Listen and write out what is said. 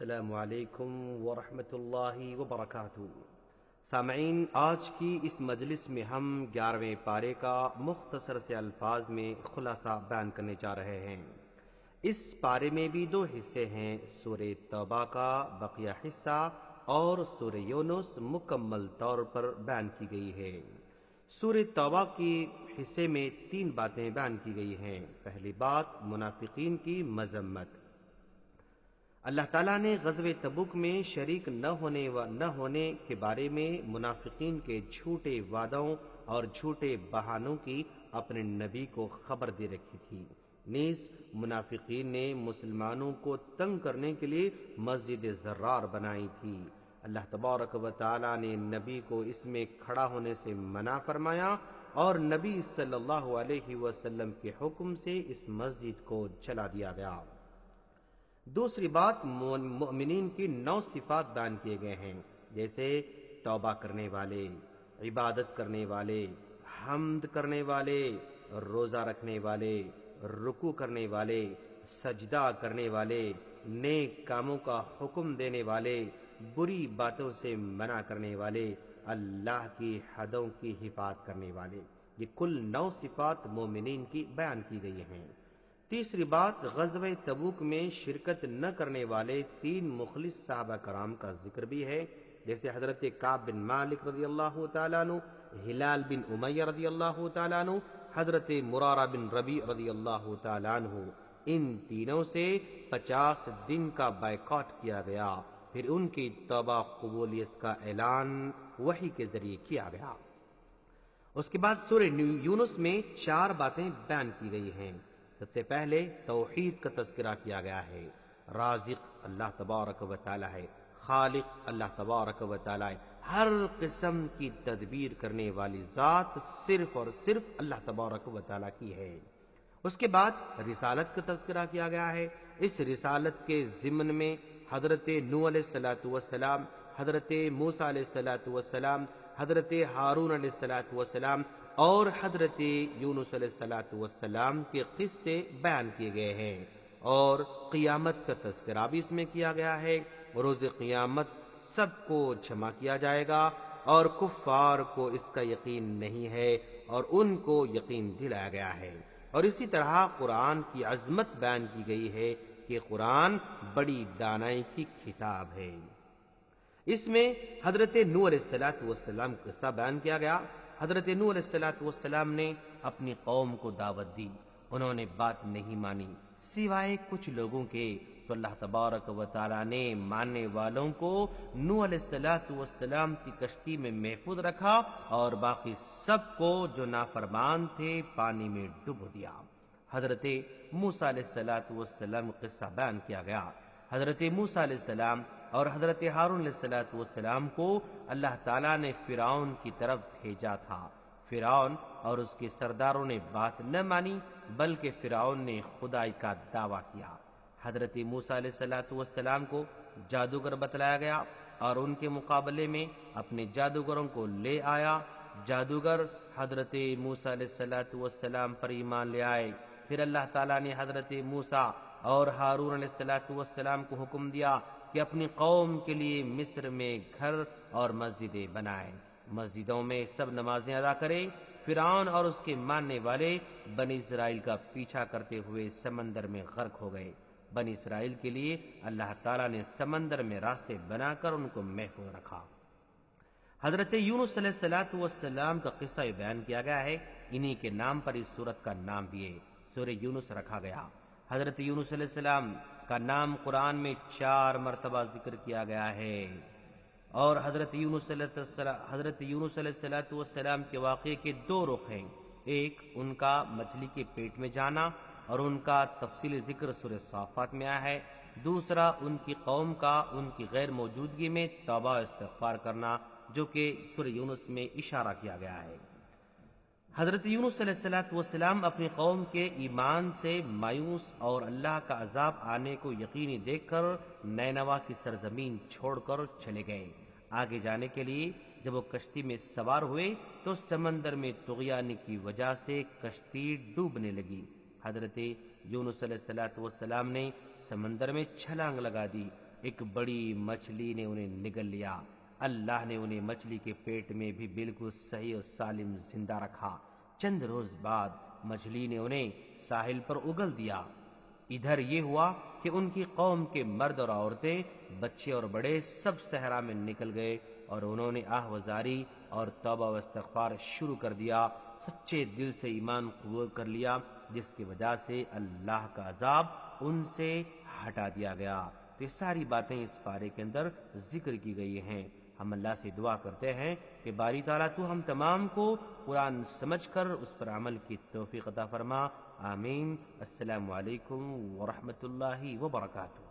السلام علیکم ورحمۃ اللہ وبرکاتہ۔ سامعین، آج کی اس مجلس میں ہم 11ویں پارے کا مختصر سے الفاظ میں خلاصہ بیان کرنے جا رہے ہیں۔ اس پارے میں بھی دو حصے ہیں، سورہ توبہ کا بقیہ حصہ اور سورہ یونس مکمل طور پر بیان کی گئی ہے۔ سورہ توبہ کی حصے میں 3 باتیں بیان کی گئی ہیں۔ پہلی بات منافقین کی مذمت۔ اللہ تعالیٰ نے غزوہ تبوک میں شریک نہ ہونے کے بارے میں منافقین کے جھوٹے وعدوں اور جھوٹے بہانوں کی اپنے نبی کو خبر دے رکھی تھی۔ نیز منافقین نے مسلمانوں کو تنگ کرنے کے لیے مسجد زرار بنائی تھی۔ اللہ تبارک و تعالیٰ نے نبی کو اس میں کھڑا ہونے سے منع فرمایا اور نبی صلی اللہ علیہ وسلم کے حکم سے اس مسجد کو جلا دیا گیا۔ دوسری بات مؤمنین کی 9 صفات بیان کیے گئے ہیں، جیسے توبہ کرنے والے، عبادت کرنے والے، حمد کرنے والے، روزہ رکھنے والے، رکوع کرنے والے، سجدہ کرنے والے، نیک کاموں کا حکم دینے والے، بری باتوں سے منع کرنے والے، اللہ کی حدوں کی حفاظت کرنے والے۔ یہ کل 9 صفات مومنین کی بیان کی گئی ہیں۔ تیسری بات غزوہ تبوک میں شرکت نہ کرنے والے 3 مخلص صحابہ کرام کا ذکر بھی ہے، جیسے حضرت کعب بن مالک رضی اللہ تعالیٰ عنہ، ہلال بن امیہ رضی اللہ تعالیٰ عنہ، حضرت مرارہ بن ربیع رضی اللہ تعالیٰ عنہ۔ ان تینوں سے 50 دن کا بائیکاٹ کیا گیا، پھر ان کی توبہ قبولیت کا اعلان وحی کے ذریعے کیا گیا۔ اس کے بعد سورہ یونس میں 4 باتیں بیان کی گئی ہیں۔ سب سے پہلے توحید کا تذکرہ کیا گیا ہے۔ رازق اللہ تبارک و تعالی ہے، خالق اللہ تبارک و تعالی ہے، ہر قسم کی تدبیر کرنے والی ذات صرف اور صرف اللہ تبارک و تعالی کی ہے۔ اس کے بعد رسالت کا تذکرہ کیا گیا ہے۔ اس رسالت کے ضمن میں حضرت نوح علیہ السلام، حضرت موسیٰ علیہ السلام، حضرت ہارون علیہ السلام اور حضرت یونس علیہ السلام کے قصے بیان کیے گئے ہیں، اور قیامت کا تذکرہ بھی اس میں کیا گیا ہے۔ روز قیامت سب کو جمع کیا جائے گا اور کفار کو اس کا یقین نہیں ہے اور ان کو یقین دلایا گیا ہے۔ اور اسی طرح قرآن کی عظمت بیان کی گئی ہے کہ قرآن بڑی دانائی کی کتاب ہے۔ اس میں حضرت نوح علیہ السلام کا قصہ بیان کیا گیا۔ حضرت نوح علیہ السلام نے اپنی قوم کو دعوت دی، انہوں نے بات نہیں مانی سوائے کچھ لوگوں کے، تو اللہ تبارک و تعالیٰ نے ماننے والوں کو نوح علیہ السلام کی کشتی میں محفوظ رکھا اور باقی سب کو جو نافرمان تھے پانی میں ڈبو دیا۔ حضرت موسیٰ علیہ السلام کا قصہ بیان کیا گیا۔ حضرت موسیٰ علیہ السلام اور حضرت ہارون علیہ السلام کو اللہ تعالیٰ نے فرعون کی طرف بھیجا تھا۔ فرعون اور اس کے سرداروں نے بات نہ مانی، بلکہ فرعون نے خدائی کا دعویٰ کیا۔ حضرت موسیٰ علیہ السلام کو جادوگر بتلایا گیا اور ان کے مقابلے میں اپنے جادوگروں کو لے آیا۔ جادوگر حضرت موسیٰ علیہ السلام پر ایمان لے آئے۔ پھر اللہ تعالیٰ نے حضرت موسیٰ اور ہارون علیہ السلام کو حکم دیا کہ اپنی قوم کے لیے مصر میں گھر اور مسجدیں بنائیں، مسجدوں میں سب نمازیں ادا کریں۔ فرعون اور اس کے ماننے والے بنی اسرائیل کا پیچھا کرتے ہوئے سمندر میں غرق ہو گئے۔ بنی اسرائیل کے لیے اللہ تعالیٰ نے سمندر میں راستے بنا کر ان کو محفوظ رکھا۔ حضرت یونس علیہ السلام کا قصہ بیان کیا گیا ہے، انہی کے نام پر اس سورت کا نام بھی ہے، سورہ یونس رکھا گیا۔ حضرت یونس علیہ السلام کا نام قرآن میں 4 مرتبہ ذکر کیا گیا ہے، اور حضرت یونس علیہ السلام کے واقعے کے 2 رخ ہیں، ایک ان کا مچھلی کے پیٹ میں جانا اور ان کا تفصیلی ذکر سورہ صافات میں آیا ہے، دوسرا ان کی قوم کا ان کی غیر موجودگی میں توبہ و استغفار کرنا، جو کہ سورہ یونس میں اشارہ کیا گیا ہے۔ حضرت یونس علیہ السلام اپنی قوم کے ایمان سے مایوس اور اللہ کا عذاب آنے کو یقینی دیکھ کر نینوا کی سرزمین چھوڑ کر چلے گئے۔ آگے جانے کے لیے جب وہ کشتی میں سوار ہوئے تو سمندر میں طغیان کی وجہ سے کشتی ڈوبنے لگی۔ حضرت یونس علیہ السلام نے سمندر میں چھلانگ لگا دی ایک بڑی مچھلی نے انہیں نگل لیا۔ اللہ نے انہیں مچھلی کے پیٹ میں بھی بالکل صحیح اور سالم زندہ رکھا۔ چند روز بعد مچھلی نے انہیں ساحل پر اگل دیا۔ ادھر یہ ہوا کہ ان کی قوم کے مرد اور عورتیں، بچے اور بڑے سب صحرا میں نکل گئے اور انہوں نے آہ وزاری اور توبہ و استغفار شروع کر دیا، سچے دل سے ایمان قبول کر لیا، جس کی وجہ سے اللہ کا عذاب ان سے ہٹا دیا گیا۔ تو یہ ساری باتیں اس پارے کے اندر ذکر کی گئی ہیں۔ ہم اللہ سے دعا کرتے ہیں کہ باری تعالیٰ تو ہم تمام کو قرآن سمجھ کر اس پر عمل کی توفیق عطا فرما۔ آمین۔ السلام علیکم ورحمۃ اللہ وبرکاتہ۔